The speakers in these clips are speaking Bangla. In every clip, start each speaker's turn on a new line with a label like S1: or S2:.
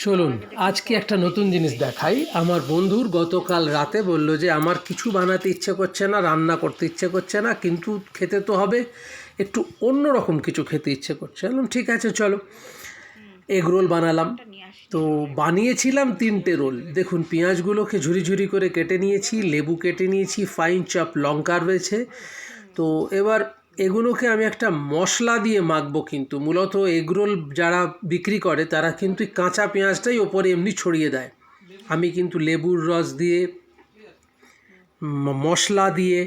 S1: চলুন আজকে একটা নতুন জিনিস দেখাই। আমার বন্ধুর গতকাল রাতে বলল যে আমার কিছু বানাতে ইচ্ছে করছে না, রান্না করতে ইচ্ছে করছে না, কিন্তু খেতে তো হবে, একটু অন্য রকম কিছু খেতে ইচ্ছে করছে। বললাম ঠিক আছে চলো, এগ রোল বানালাম। তো বানিয়েছিলাম 3টে রোল। দেখুন পেঁয়াজগুলোকে ঝুরি ঝুরি করে কেটে নিয়েছি, লেবু কেটে নিয়েছি, ফাইন চপ লঙ্কা রয়েছে। তো এবার এগুলোকে আমি একটা মশলা দিয়ে মাখবো। কিন্তু মূলত এগরোল যারা বিক্রি করে তারা কিন্তু কাঁচা পেঁয়াজটাই ওপরে এমনি ছড়িয়ে দেয়। আমি কিন্তু লেবুর রস দিয়ে মশলা দিয়ে,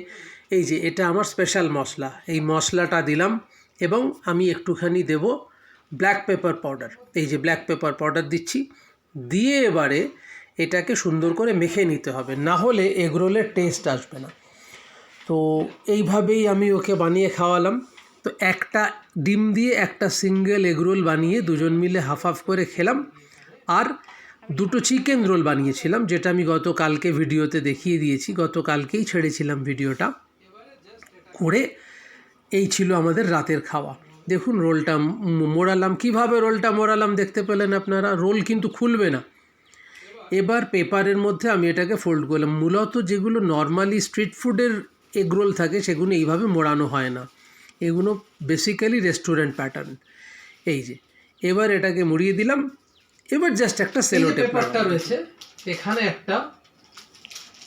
S1: এই যে এটা আমার স্পেশাল মশলা, এই মশলাটা দিলাম এবং আমি একটুখানি দেব ব্ল্যাক পেপার পাউডার। এই যে ব্ল্যাক পেপার পাউডার দিচ্ছি, দিয়ে এবারে এটাকে সুন্দর করে মেখে নিতে হবে, না হলে এগরোলের টেস্ট আসবে না। তো এইভাবেই আমি ওকে বানিয়ে খাওয়ালাম। তো একটা ডিম দিয়ে একটা সিঙ্গেল এগরোল বানিয়ে দুজন মিলে হাফ হাফ করে খেলাম। আর 2টো চিকেন রোল বানিয়েছিলাম, যেটা আমি গতকালকে ভিডিওতে দেখিয়ে দিয়েছি, গতকালকেই ছেড়েছিলাম ভিডিওটা করে। এই ছিল আমাদের রাতের খাওয়া। দেখুন রোলটা মোড়ালাম, কিভাবে রোলটা মোড়ালাম দেখতে পেলেন আপনারা। রোল কিন্তু খুলবে না। এবার পেপারের মধ্যে আমি এটাকে ফোল্ড করলাম। মূলত যেগুলো নর্মালি স্ট্রিট ফুডের এগরোল থাকে সেগুলো এইভাবে মোড়ানো হয় না, এগুলো বেসিক্যালি রেস্টুরেন্ট প্যাটার্ন। এই যে এবার এটাকে মুড়িয়ে দিলাম। এবার জাস্ট একটা সেলো টেপ পেপারটা রয়েছে, এখানে একটা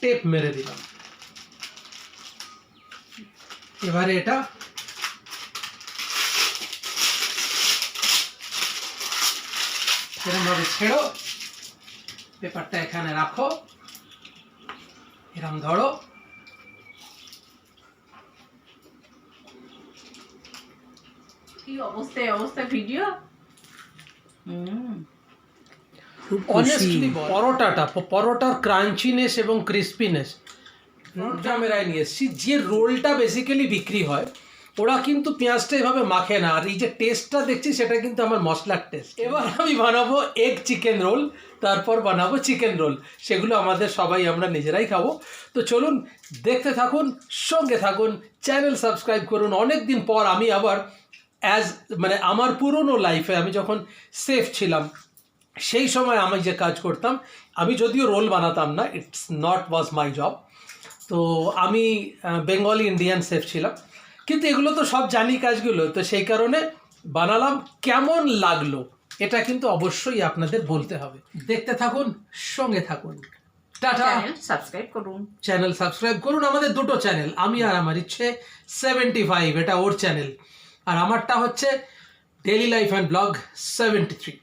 S1: টেপ মেরে দিলাম। এবারে এটা এরমভাবে ছেড়ো, পেপারটা এখানে রাখো, এরম ধরো,
S2: কি অবস্থা ভিডিও।
S1: অনেস্টলি পরোটার ক্রাঞ্চিনেস এবং ক্রিস্পিনেস ক্যামেরায় নিয়ে এসেছি। যে রোলটা বেসিক্যালি বিক্রি হয় ওরা কিন্তু পেঁয়াজটা এভাবে মাখে না, আর এই যে টেস্টটা দেখছি সেটা কিন্তু আমার মশলার টেস্ট। এবার আমি বানাবো এগ চিকেন রোল, তারপর বানাবো চিকেন রোল, সেগুলো আমাদের সবাই আমরা নিজেরাই খাবো। তো চলুন দেখতে থাকুন, সঙ্গে থাকুন, চ্যানেল সাবস্ক্রাইব করুন। অনেক দিন পর আমি আবার আমার পুরনো লাইফে আমি যখন সেফ ছিলাম সেই সময় আমি যে কাজ করতাম, আমি যদিও রোল বানাতাম না, it's not was my job. তো আমি বেঙ্গলি ইন্ডিয়ান শেফ ছিলাম, কিন্তু এগুলো তো সব জানি কাজগুলো, তো সেই কারণে বানালাম। কেমন লাগলো এটা কিন্তু অবশ্যই আপনাদের বলতে হবে। দেখতে থাকুন, সঙ্গে থাকুন। টাটা। চ্যানেল সাবস্ক্রাইব করুন। আমাদের 2টো চ্যানেল, আমি আর আমার ইচ্ছে 75, এটা ওর চ্যানেল, আর আমারটা হচ্ছে ডেইলি লাইফ অ্যান্ড ব্লগ 73।